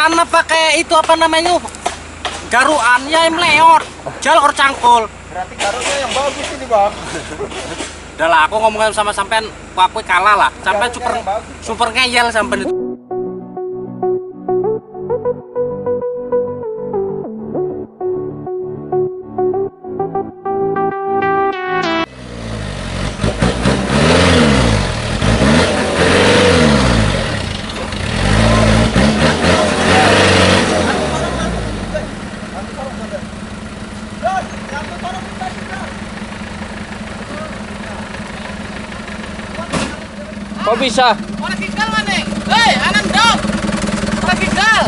sana pakai itu apa namanya? Garuan ya meleot. Jalur cangkul. Berarti garunya yang bagus ini, Bang. Udah lah, aku ngomongin sama sampean, aku kalah lah. Sampai super ngeyel sampean itu. Kok bisa? Orang tinggal mana? Hei, anak dong. Orang tinggal.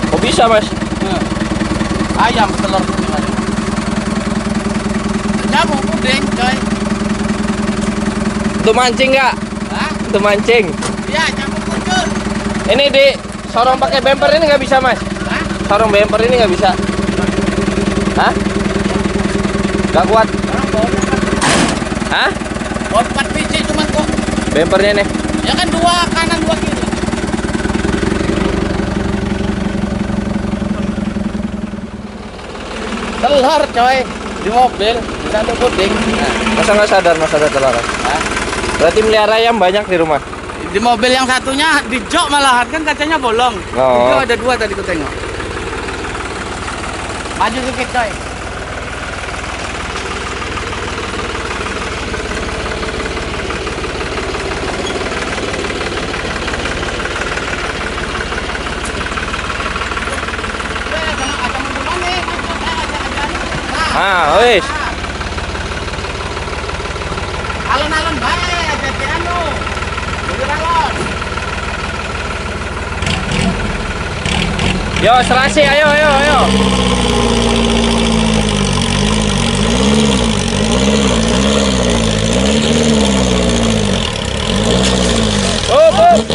Kok bisa, Mas? Ayam telur gimana? Jamu puding, coy. Itu mancing nggak? Hah? Itu mancing. Iya, jamu kucur. Ini di sorong pakai bumper ini nggak bisa, Mas? Hah? Sorong bumper ini nggak bisa. Hah? Nggak kuat? Orang bawa Hah? 4 biji cuman kok. Bumpernya nih. Ya kan 2 kanan 2 kiri. Telur coy di mobil bisa ada puding. Nah, masa nggak sadar Mas ada telur? Hah? Berarti melihara ayam banyak di rumah. Di mobil yang satunya di jok malahan kan kacanya bolong. Oh. Di jok ada 2 tadi ku tengok. Maju sedikit coy. Ah, wis. Alon-alon bae jadi anu. Jadi alon. Yo, serasi, ayo. Up.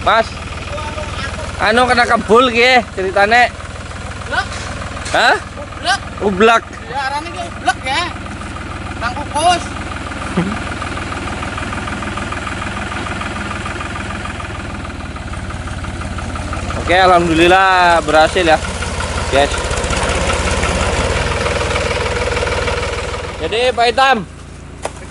Mas, anu kena kebul ki ceritane. Blek, Hah? blek. Ublak. Ya arane ki blek ya. Nang kukus. Oke, alhamdulillah berhasil ya, guys. Jadi Pak Hitam,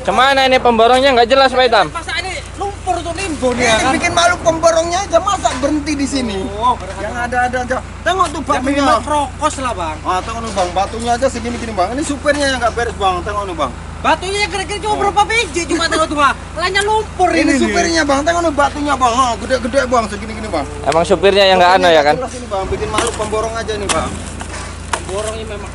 kemana ini pemborongnya nggak jelas Pak Hitam? Masa ini lumpur tuh nimbun Ini ya kan. bikin malu pemborongnya aja, masa berhenti di sini? Oh, Yang ada aja. Tengok tuh ya batunya. minimal krokos lah bang. Ah, tengok nih Bang, batunya aja segini-gini Bang. Ini supirnya yang nggak beres Bang, tengok nih Bang. Batunya kira-kira cuma berapa biji cuma tengok tuh bang. Lainnya lumpur Ini ini. supirnya Bang, tengok nih batunya Bang. Ah, gede-gede Bang, segini-gini Bang. Emang supirnya yang nggak anu ya kan? Jelas ini Bang, bikin malu pemborong aja nih Bang. Borongnya memang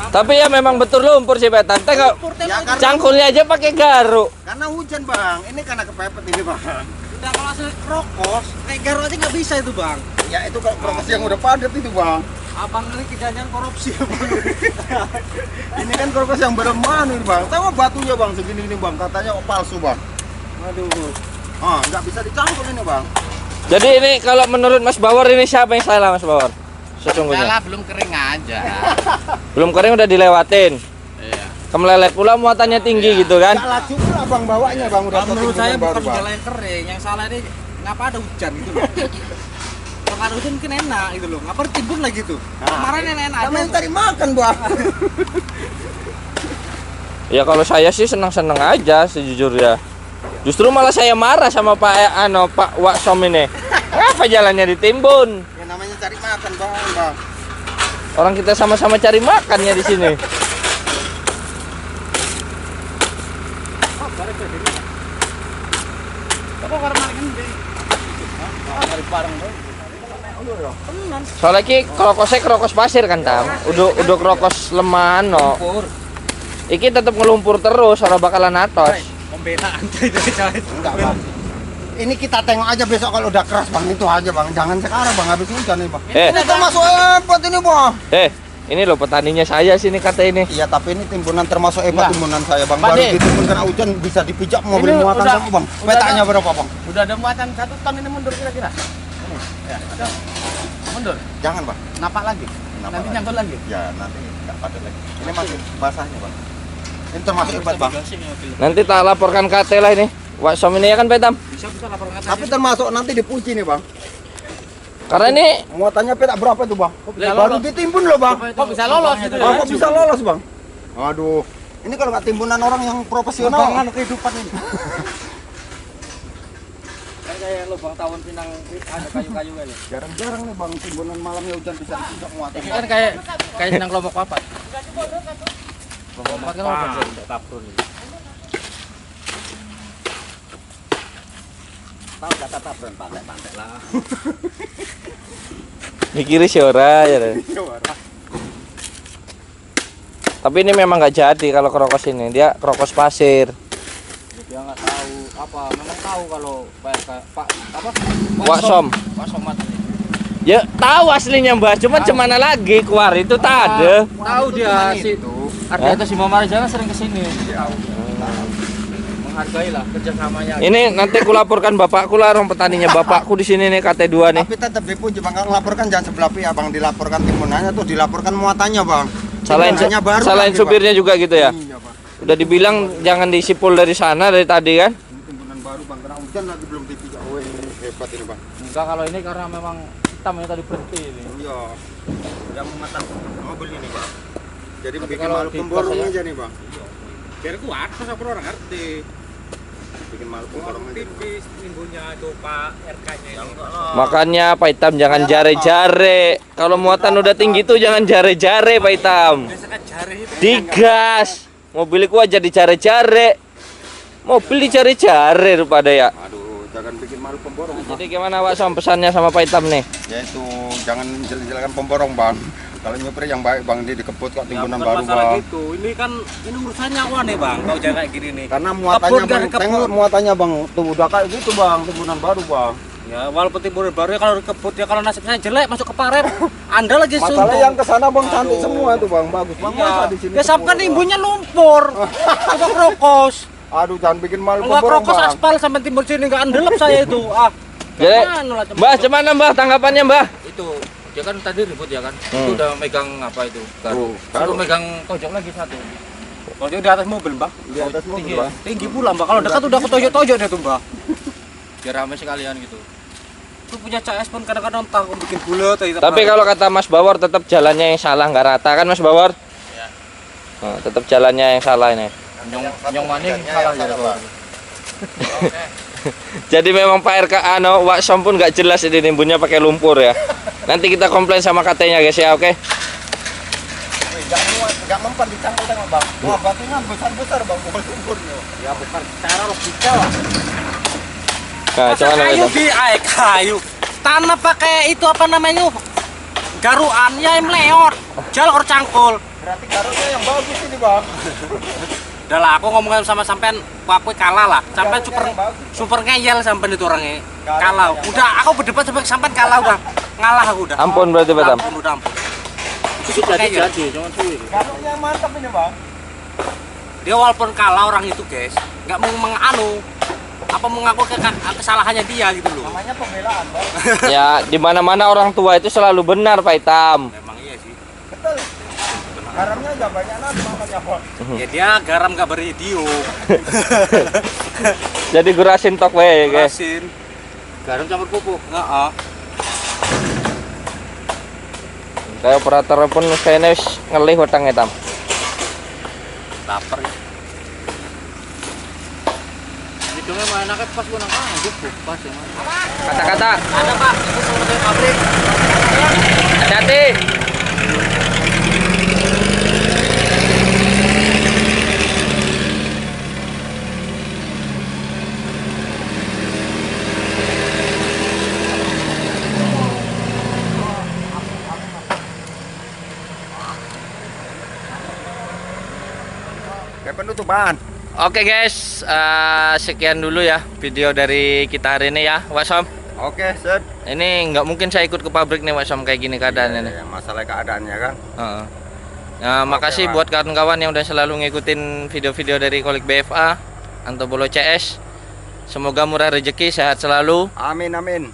Tapi ya memang betul lumpur sih Pak Hitam. Tengok lumpur Ya, tengok. karena- cangkulnya aja pakai garu. Karena hujan Bang, ini karena kepepet ini Bang. Udah kalau asli krokos, naik garu aja nggak bisa itu bang. Ya itu kalau proses yang udah padat itu Bang. Abang ini kejadian korupsi ya bang. Ini kan proses yang beremah nih Bang. Tengok batunya Bang, segini-gini Bang. Katanya palsu Bang. Aduh. Ah, nggak bisa dicangkul ini Bang. Jadi ini kalau menurut Mas Bawor ini siapa yang salah Mas Bawor? Sesungguhnya. Salah belum kering aja. Belum kering udah dilewatin. Iya. Kemelelet pula muatannya tinggi gitu kan? Nggak laju pula Bang bawanya Bang. Udah Kalau menurut saya setting baru, bukan Bang. segala yang kering, yang salah ini ngapa ada hujan gitu loh. Kalau ada hujan mungkin enak gitu loh, ngapa timbun lagi gitu. Kemarin enak-enak Namanya aja. cari makan Bang. Ya kalau saya sih senang-senang aja sejujurnya. Justru malah saya marah sama Pak Waksom ini. Kenapa jalannya ditimbun? Ya namanya cari makan Bang. Orang kita sama-sama cari makannya di sini. Kok karena ini? Dari bareng dong. Soalnya ki krokos pasir kan Tam. Udah krokos lemah no. Iki tetep ngelumpur terus, ora bakalan atos. Pembelaan coy. Enggak Bang. Ini kita tengok aja besok kalau udah keras Bang, itu aja Bang. Jangan sekarang Bang, habis hujan nih Bang. Eh. Ini termasuk hebat ini Bang. Ini loh petaninya saya sini kata ini. Iya, tapi ini timbunan termasuk hebat Enggak. timbunan saya, Bang. Pak, Baru nih. ditimbun kena hujan bisa dipijak mobil Ini muatan udah- sama, Bang. udah Petanya ada- berapa, Bang? Udah ada muatan 1 ton ini mundur kira-kira. Ini. Ya, ada. Mundur. Jangan, Bang. Napak lagi. Napak Nanti lagi. nyangkut lagi. Ya, nanti enggak padat lagi. Ini masih basahnya, Bang. Ini termasuk hebat, Bang. Nanti tak laporkan KT lah ini. Waksom ini ya kan Pak Hitam? Bisa laporan kata. Tapi termasuk nanti dipuji nih, Bang. Karena ini Muatannya petak berapa itu, Bang? bisa Baru lolos? ditimbun loh, Bang. Kok bisa lolos gitu ya? Oh, kok bisa lolos, Bang? Aduh. Ini kalau nggak timbunan orang yang profesional. Lubangan kehidupan ini. Kayak lubang tawon pinang ada kayu-kayu kali. Jarang-jarang nih, Bang, timbunan malamnya hujan bisa dipijak muatan. Ini kan kayak nang kelompok papat. Kelompok papat kan lubang tidak tabrun. Tahu kata tabrun pantai-pantai lah. mikir sih ora ya. Tapi ini memang nggak jadi kalau krokos ini. Dia krokos pasir. Dia nggak tahu apa, memang tahu kalau Pak apa? Waksom. Waksom mati. Ya tahu aslinya Mbah, cuman lagi keluar itu tak ada. Tahu dia si Arya itu si Momar jangan sering kesini. Tahu. Menghargai lah kerjasamanya. Ini nanti kulaporkan bapakku lah, orang petaninya bapakku di sini nih KT2 nih. Tapi tetap dipuji, Bang. Kalau laporkan jangan sebelah pihak, Bang. Dilaporkan timbunannya tuh dilaporkan muatannya, Bang. Salahin Timbunannya baru salahin lagi, supirnya juga gitu ya. Bang. Iya, Bang. Udah dibilang jangan disipul dari sana dari tadi kan. Ini timbunan baru, Bang. Kena hujan lagi belum dipijak. Oh, ini hebat ini, Bang. Enggak, kalau ini karena memang hitam ya tadi berhenti ini. Iya. Yang mematang mobil ini, Bang. Jadi Tapi bikin kalau malu di pemborong pos aja nih, Bang. Biar kuat, masa orang ngerti. Bikin malu pemborong aja. Tipis nimbunnya itu Pak RK-nya ini. Makanya Pak Hitam jangan jare-jare. Kalau muatan udah tinggi tuh jangan jare-jare Pak Hitam. Biasanya jari itu. Digas. Mobilku aja dicare-care. Mobil dicare-care pada ya. Aduh, jangan bikin malu pemborong, Bang. Jadi gimana Pak Som pesannya sama Pak Hitam nih? Yaitu jangan jelek-jelekan pemborong, Bang. Kalau nyopir yang baik, Bang, dia dikebut kok timbunan bukan baru, masalah Bang. gitu. Ini kan ini urusan nyawa nih, Bang. Kalau jangan kayak gini nih. Karena muatannya, Kebun kan Bang, kebun. tengok muatannya, Bang. Tuh udah kayak gitu, Bang, timbunan baru, Bang. Ya, walaupun timbunan baru ya kalau dikebut ya kalau nasib saya jelek masuk ke paret. Anda lagi Masalah suntung. yang ke sana, Bang, cantik Aduh. semua tuh, Bang. Bagus, Bang. Iya. Masa di sini Ya sabkan sepuluh, ibunya lumpur. Coba krokos. Bang? Aduh, jangan bikin malu Enggak pemborong, krokos Bang. aspal sampai timur sini enggak andelep saya itu. Ah. Jadi, Gimana lah, Mbah, gimana Mbah tanggapannya Mbah? itu dia kan tadi ribut ya kan Hmm. itu udah megang apa itu Tuh, baru baru. megang tojok lagi satu tojok di atas mobil mbak Di atas mobil, tinggi, Bang. tinggi pula mbak kalau dekat udah ke tojok dia tuh mbak biar rame sekalian gitu itu punya CS pun kadang-kadang takut bikin bulat Tapi kalau kata Mas Bawor tetap jalannya yang salah, nggak rata kan Mas Bawor? Ya. Nah, tetap jalannya yang salah ini. nyong maning salah ya Bang. Jadi memang Pak RK Waksom pun nggak jelas ini nimbunnya pakai lumpur ya. Nanti kita komplain sama KT-nya guys ya, oke? Enggak mempan dicangkul tengok, Bang. Wah, batunya besar-besar, Bang, bukan lumpurnya. ya bukan cara logika lah Nah, masa cuman kayu itu. di kayu tanah pakai itu apa namanya garuan ya yang meleot jalur cangkul. Berarti garuknya yang bagus ini, Bang. Udah lah, aku ngomongin sama sampean, aku kalah lah. Sampean Garuknya super yang bagus. super ngeyel sampean itu orangnya. Garuk Kalah. yang Udah, aku berdebat sampai sampean kalah udah. Ngalah aku udah. Ampun berarti Pak Tam. Ampun, udah ampun. Itu super ngeyel. Garuknya yang mantap ini, Bang. Dia walaupun kalah orang itu, guys, nggak mau menganu apa mengaku kesalahannya dia gitu loh. Namanya pembelaan, Bang. Ya, di mana-mana orang tua itu selalu benar Pak Hitam. Memang iya sih. Betul. Garamnya aja banyak nanti makanya, Bang. Ya dia garam nggak beridio. Jadi gurasin tok wae guys. Rasin. Garam campur pupuk. Heeh. Kayak operator pun kayaknya wis ngelih utang Hitam. Lapar ya. Ini dongeng mah enaknya pas gua nang pas ya. Kata-kata, Ada Pak, itu sama dari pabrik. hati-hati. Kayak penutupan. Oke guys, sekian dulu ya video dari kita hari ini ya, Waksom. Oke, set. Ini nggak mungkin saya ikut ke pabrik nih Waksom kayak gini keadaannya nih. Ya, masalah keadaannya kan. Heeh. Nah, makasih Bang. buat kawan-kawan yang udah selalu ngikutin video-video dari Kolik BFA, Antobolo CS. Semoga murah rezeki, sehat selalu. Amin amin.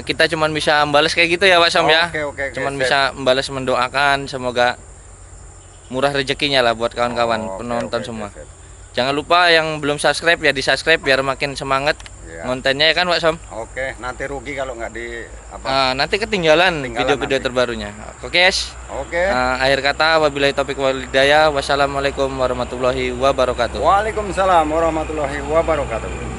Kita cuman bisa membalas kayak gitu ya Pak Som ya. Oke, Cuman sip. bisa membalas mendoakan semoga murah rezekinya lah buat kawan-kawan Oke, penonton oke, semua. sip. Jangan lupa yang belum subscribe ya di subscribe biar makin semangat Iya. kontennya ya kan Pak Som. Oke, nanti rugi kalau nggak di apa. Nanti ketinggalan Ketinggalan video-video nanti. terbarunya. Oke guys. Oke. Akhir kata wabillahi taufiq wal hidayah. Wassalamualaikum warahmatullahi wabarakatuh. Waalaikumsalam warahmatullahi wabarakatuh.